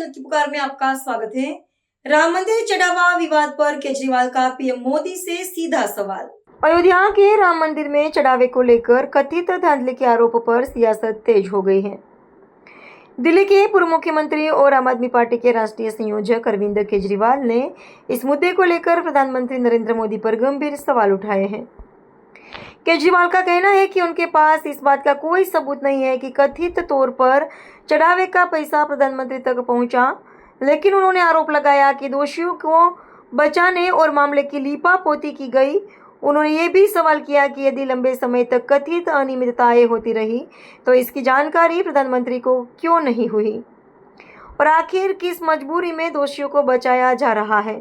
जनता की पुकार में आपका स्वागत है। राम मंदिर चढ़ावा विवाद पर केजरीवाल का पीएम मोदी से सीधा सवाल। अयोध्या के राम मंदिर में चढ़ावे को लेकर कथित धांधली के आरोप पर सियासत तेज हो गई है। दिल्ली के पूर्व मुख्यमंत्री और आम आदमी पार्टी के राष्ट्रीय संयोजक अरविंद केजरीवाल ने इस मुद्दे को लेकर प्रधानमंत्री नरेंद्र मोदी पर गंभीर सवाल उठाए हैं। केजरीवाल का कहना है कि उनके पास इस बात का कोई सबूत नहीं है कि कथित तौर पर चढ़ावे का पैसा प्रधानमंत्री तक पहुंचा, लेकिन उन्होंने आरोप लगाया कि दोषियों को बचाने और मामले की लीपापोती की गई। उन्होंने ये भी सवाल किया कि यदि लंबे समय तक कथित अनियमितताएं होती रही तो इसकी जानकारी प्रधानमंत्री को क्यों नहीं हुई और आखिर किस मजबूरी में दोषियों को बचाया जा रहा है।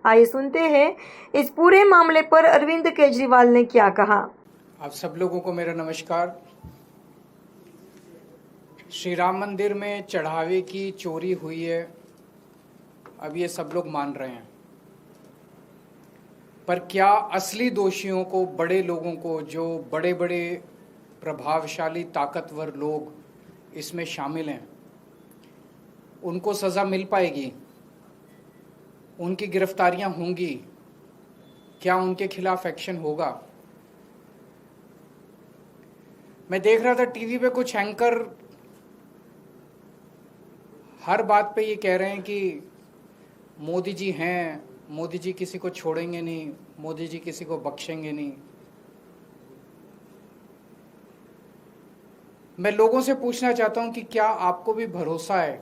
आइए सुनते हैं इस पूरे मामले पर अरविंद केजरीवाल ने क्या कहा। आप सब लोगों को मेरा नमस्कार। श्री राम मंदिर में चढ़ावे की चोरी हुई है, अब ये सब लोग मान रहे हैं, पर क्या असली दोषियों को, बड़े लोगों को, जो बड़े बड़े प्रभावशाली ताकतवर लोग इसमें शामिल हैं, उनको सज़ा मिल पाएगी? उनकी गिरफ्तारियां होंगी? क्या उनके खिलाफ एक्शन होगा? मैं देख रहा था टीवी पे कुछ एंकर हर बात पे ये कह रहे हैं कि मोदी जी हैं, मोदी जी किसी को छोड़ेंगे नहीं, मोदी जी किसी को बख्शेंगे नहीं। मैं लोगों से पूछना चाहता हूं कि क्या आपको भी भरोसा है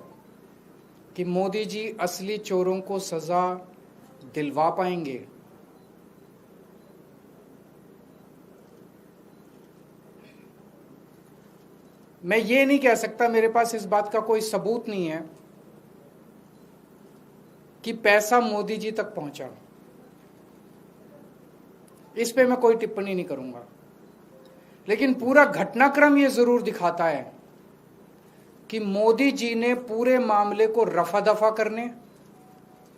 कि मोदी जी असली चोरों को सजा दिलवा पाएंगे? मैं ये नहीं कह सकता, मेरे पास इस बात का कोई सबूत नहीं है कि पैसा मोदी जी तक पहुंचा। इस पे मैं कोई टिप्पणी नहीं करूंगा, लेकिन पूरा घटनाक्रम ये जरूर दिखाता है कि मोदी जी ने पूरे मामले को रफा दफा करने,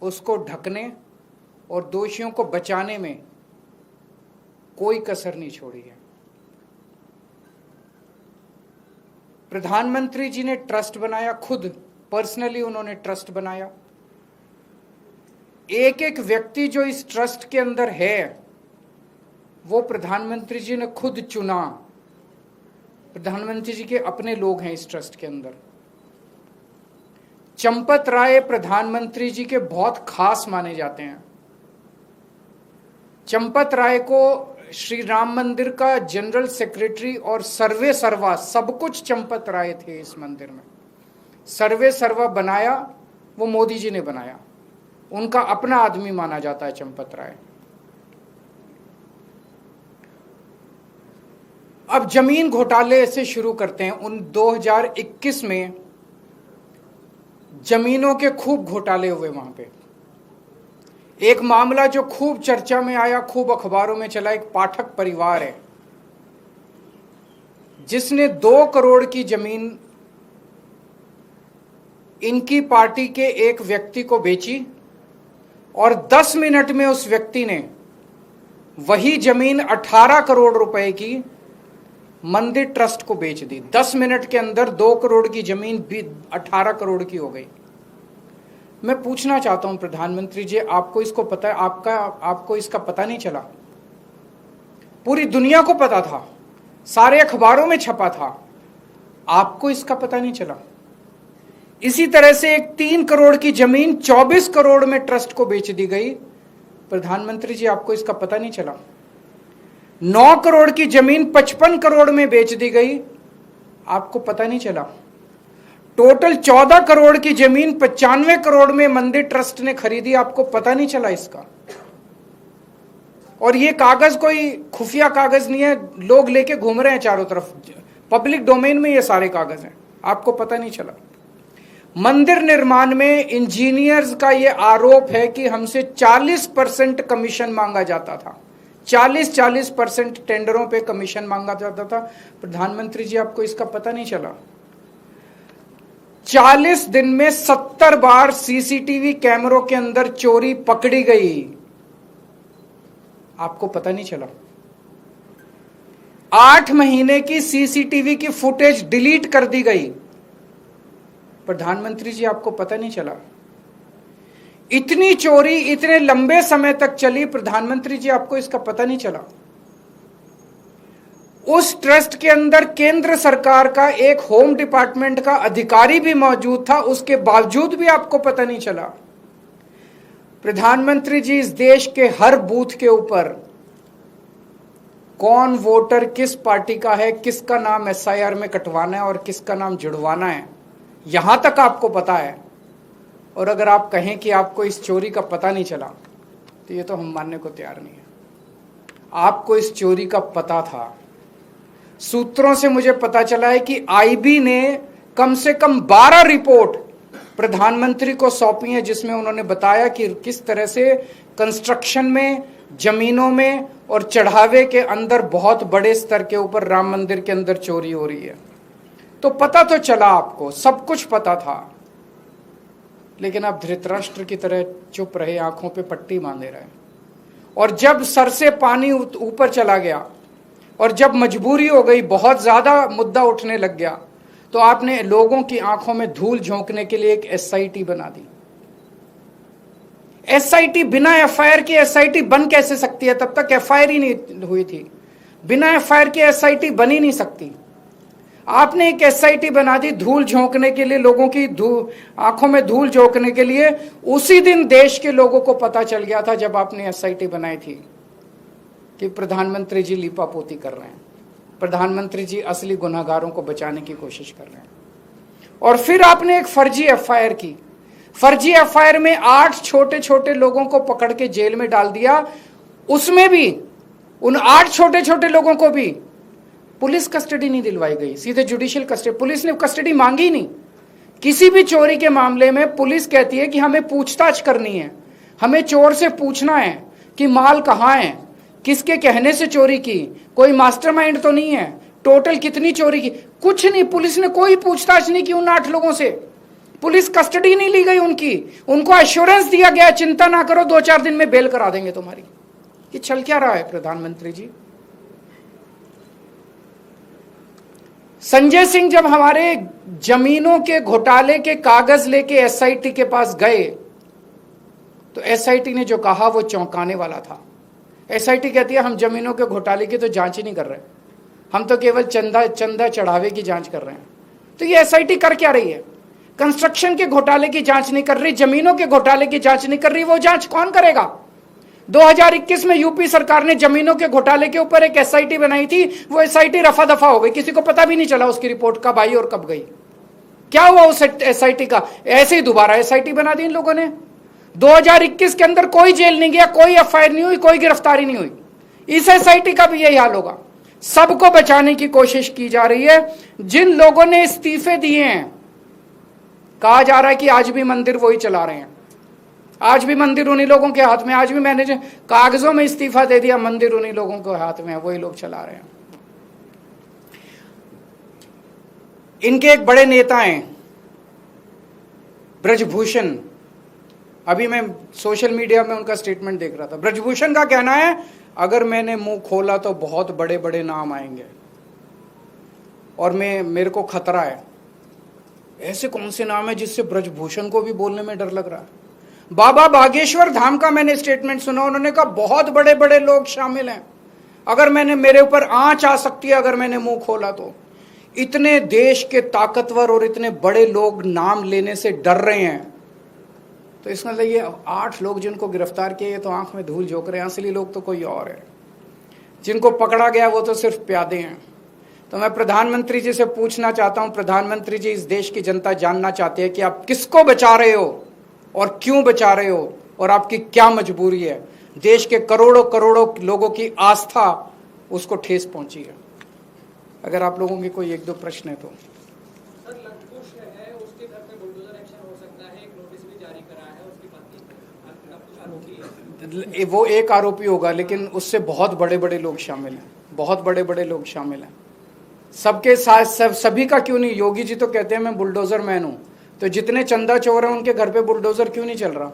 उसको ढकने और दोषियों को बचाने में कोई कसर नहीं छोड़ी है। प्रधानमंत्री जी ने ट्रस्ट बनाया, खुद पर्सनली उन्होंने ट्रस्ट बनाया। एक एक व्यक्ति जो इस ट्रस्ट के अंदर है वो प्रधानमंत्री जी ने खुद चुना। प्रधानमंत्री जी के अपने लोग हैं इस ट्रस्ट के अंदर। चंपत राय प्रधानमंत्री जी के बहुत खास माने जाते हैं। चंपत राय को श्री राम मंदिर का जनरल सेक्रेटरी और सर्वे सर्वा सब कुछ चंपत राय थे इस मंदिर में। सर्वे सर्वा बनाया वो मोदी जी ने बनाया, उनका अपना आदमी माना जाता है चंपत राय। अब जमीन घोटाले से शुरू करते हैं। उन 2021 में जमीनों के खूब घोटाले हुए वहां पे। एक मामला जो खूब चर्चा में आया, खूब अखबारों में चला, एक पाठक परिवार है जिसने 2 करोड़ की जमीन इनकी पार्टी के एक व्यक्ति को बेची और 10 मिनट में उस व्यक्ति ने वही जमीन 18 करोड़ रुपए की मंदिर ट्रस्ट को बेच दी। 10 मिनट के अंदर 2 करोड़ की जमीन भी 18 करोड़ की हो गई। मैं पूछना चाहता हूं प्रधानमंत्री जी, आपको इसको पता है? आपको इसका पता नहीं चला? पूरी दुनिया को पता था, सारे अखबारों में छपा था, आपको इसका पता नहीं चला? इसी तरह से एक 3 करोड़ की जमीन 24 करोड़ में ट्रस्ट को बेच दी गई। प्रधानमंत्री जी, आपको इसका पता नहीं चला? 9 करोड़ की जमीन 55 करोड़ में बेच दी गई, आपको पता नहीं चला? टोटल 14 करोड़ की जमीन 95 करोड़ में मंदिर ट्रस्ट ने खरीदी, आपको पता नहीं चला इसका? और ये कागज कोई खुफिया कागज नहीं है, लोग लेके घूम रहे हैं चारों तरफ, पब्लिक डोमेन में ये सारे कागज हैं, आपको पता नहीं चला? मंदिर निर्माण में इंजीनियर्स का ये आरोप है कि हमसे 40% कमीशन मांगा जाता था। 40% टेंडरों पे कमीशन मांगा जाता था। प्रधानमंत्री जी, आपको इसका पता नहीं चला? 40 दिन में 70 बार सीसीटीवी कैमरों के अंदर चोरी पकड़ी गई, आपको पता नहीं चला? 8 महीने की सीसीटीवी की फुटेज डिलीट कर दी गई, प्रधानमंत्री जी आपको पता नहीं चला? इतनी चोरी इतने लंबे समय तक चली, प्रधानमंत्री जी आपको इसका पता नहीं चला? उस ट्रस्ट के अंदर केंद्र सरकार का एक होम डिपार्टमेंट का अधिकारी भी मौजूद था, उसके बावजूद भी आपको पता नहीं चला? प्रधानमंत्री जी इस देश के हर बूथ के ऊपर कौन वोटर किस पार्टी का है, किसका नाम एसआईआर में कटवाना है और किसका नाम जुड़वाना है, यहां तक आपको पता है। और अगर आप कहें कि आपको इस चोरी का पता नहीं चला, तो ये तो हम मानने को तैयार नहीं है। आपको इस चोरी का पता था। सूत्रों से मुझे पता चला है कि आईबी ने कम से कम 12 रिपोर्ट प्रधानमंत्री को सौंपी है, जिसमें उन्होंने बताया कि किस तरह से कंस्ट्रक्शन में, जमीनों में और चढ़ावे के अंदर बहुत बड़े स्तर के ऊपर राम मंदिर के अंदर चोरी हो रही है। तो पता तो चला, आपको सब कुछ पता था, लेकिन आप धृतराष्ट्र की तरह चुप रहे, आंखों पे पट्टी बांधे रहे। और जब सर से पानी ऊपर चला गया और जब मजबूरी हो गई, बहुत ज्यादा मुद्दा उठने लग गया, तो आपने लोगों की आंखों में धूल झोंकने के लिए एक एसआईटी बना दी। एसआईटी बिना एफआईआर की एसआईटी बन कैसे सकती है? तब तक एफआईआर ही नहीं हुई थी। बिना एफआईआर के एसआईटी बन ही नहीं सकती। आपने एक एसआईटी बना दी धूल झोंकने के लिए, लोगों की आंखों में धूल झोंकने के लिए। उसी दिन देश के लोगों को पता चल गया था, जब आपने एसआईटी बनाई थी, कि प्रधानमंत्री जी लीपापोती कर रहे हैं, प्रधानमंत्री जी असली गुनहगारों को बचाने की कोशिश कर रहे हैं। और फिर आपने एक फर्जी एफआईआर की। फर्जी एफआईआर में 8 छोटे छोटे लोगों को पकड़ के जेल में डाल दिया। उसमें भी उन 8 छोटे छोटे लोगों को भी पुलिस कस्टडी नहीं दिलवाई गई, सीधे जुडिशियल कस्टडी। पुलिस ने कस्टडी मांगी नहीं। किसी भी चोरी के मामले में पुलिस कहती है कि हमें पूछताछ करनी है, हमें चोर से पूछना है कि माल कहाँ है, किसके कहने से चोरी की, कोई मास्टरमाइंड तो नहीं है, टोटल कितनी चोरी की, कुछ नहीं। पुलिस ने कोई पूछताछ नहीं की उन 8 लोगों से। पुलिस कस्टडी नहीं ली गई उनकी। उनको एश्योरेंस दिया गया, चिंता ना करो, 2-4 दिन में बेल करा देंगे तुम्हारी। ये चल क्या रहा है प्रधानमंत्री जी? संजय सिंह जब हमारे जमीनों के घोटाले के कागज लेके एसआईटी के पास गए, तो एसआईटी ने जो कहा वो चौंकाने वाला था। एसआईटी कहती है हम जमीनों के घोटाले की तो जांच ही नहीं कर रहे, हम तो केवल चंदा चढ़ावे की जांच कर रहे हैं। तो ये एसआईटी कर क्या रही है? कंस्ट्रक्शन के घोटाले की जांच नहीं कर रही, जमीनों के घोटाले की जांच नहीं कर रही। वो जांच कौन करेगा? 2021 में यूपी सरकार ने जमीनों के घोटाले के ऊपर एक एसआईटी बनाई थी। वो एसआईटी रफा दफा हो गई, किसी को पता भी नहीं चला उसकी रिपोर्ट कब आई और कब गई। क्या हुआ उस एसआईटी का? ऐसे ही दोबारा एसआईटी बना दी इन लोगों ने। 2021 के अंदर कोई जेल नहीं गया, कोई एफआईआर नहीं हुई, कोई गिरफ्तारी नहीं हुई। इस एसआईटी का भी यही हाल होगा। सबको बचाने की कोशिश की जा रही है। जिन लोगों ने इस्तीफे दिए हैं, कहा जा रहा है कि आज भी मंदिर वही चला रहे हैं, आज भी मंदिर उन्हीं लोगों के हाथ में। आज भी मैंने जो कागजों में इस्तीफा दे दिया, मंदिर उन्हीं लोगों के हाथ में है, वही लोग चला रहे हैं। इनके एक बड़े नेता हैं ब्रजभूषण। अभी मैं सोशल मीडिया में उनका स्टेटमेंट देख रहा था। ब्रजभूषण का कहना है अगर मैंने मुंह खोला तो बहुत बड़े बड़े नाम आएंगे और मेरे को खतरा है। ऐसे कौन से नाम है जिससे ब्रजभूषण को भी बोलने में डर लग रहा है? बाबा बागेश्वर धाम का मैंने स्टेटमेंट सुना, उन्होंने कहा बहुत बड़े बड़े लोग शामिल हैं, अगर मेरे ऊपर आंच आ सकती है अगर मैंने मुंह खोला तो। इतने देश के ताकतवर और इतने बड़े लोग नाम लेने से डर रहे हैं, तो इसका मतलब ये 8 लोग जिनको गिरफ्तार किए, तो आंख में धूल झोंक रहे हैं। असली लोग तो कोई और है। जिनको पकड़ा गया वो तो सिर्फ प्यादे हैं। तो मैं प्रधानमंत्री जी से पूछना चाहता हूं, प्रधानमंत्री जी, इस देश की जनता जानना चाहती है कि आप किसको बचा रहे हो और क्यों बचा रहे हो, और आपकी क्या मजबूरी है। देश के करोड़ों करोड़ों लोगों की आस्था उसको ठेस पहुंची है। अगर आप लोगों के कोई 1-2 प्रश्न है तो। सर, लंकुश है, उसके घर पे बुलडोजर एक्शन हो सकता है, एक नोटिस भी जारी करा है, उसकी पत्नी लंकुश आरोपी है। वो एक आरोपी होगा, लेकिन उससे बहुत बड़े बड़े लोग शामिल हैं, बहुत बड़े बड़े लोग शामिल हैं। सबके साथ सभी का क्यों नहीं? योगी जी तो कहते हैं मैं बुलडोजर मैन हूं, तो जितने चंदा चोर हैं उनके घर पे बुलडोजर क्यों नहीं चल रहा?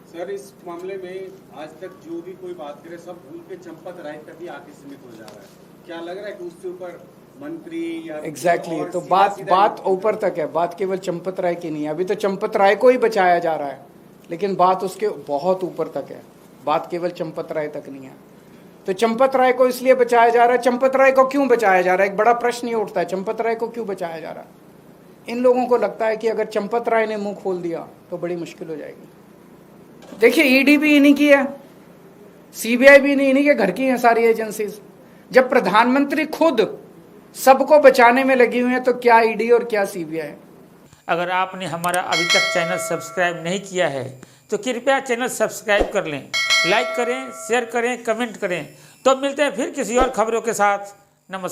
सर, इस मामले में आज तक जो भी कोई बात करे सब भूल के चंपत राय तक ही आके सीमित हो जा रहा है। क्या लग रहा है कि उससे ऊपर मंत्री या एग्जैक्टली और तो सीधा-सीधा बात ऊपर तक है, बात केवल चंपत राय की नहीं है। अभी तो चंपत राय को ही बचाया जा रहा है, लेकिन बात उसके बहुत ऊपर तक है, बात केवल चंपत राय तक नहीं है। तो चंपत राय को इसलिए बचाया जा रहा है। चंपत राय को क्यों बचाया जा रहा है? एक बड़ा प्रश्न ये उठता है, चंपत राय को क्यों बचाया जा रहा है? इन लोगों को लगता है कि अगर चंपत राय ने मुंह खोल दिया तो बड़ी मुश्किल हो जाएगी। देखिए, ईडी भी इन्हीं की है, सीबीआई भी इन्हीं के घर की है सारी एजेंसीज। जब प्रधानमंत्री खुद सबको बचाने में लगी हुई है तो क्या ईडी और क्या सीबीआई? अगर आपने हमारा अभी तक चैनल सब्सक्राइब नहीं किया है तो कृपया चैनल सब्सक्राइब कर लें, लाइक करें, शेयर करें, कमेंट करें। तो मिलते हैं फिर किसी और खबरों के साथ। नमस्कार।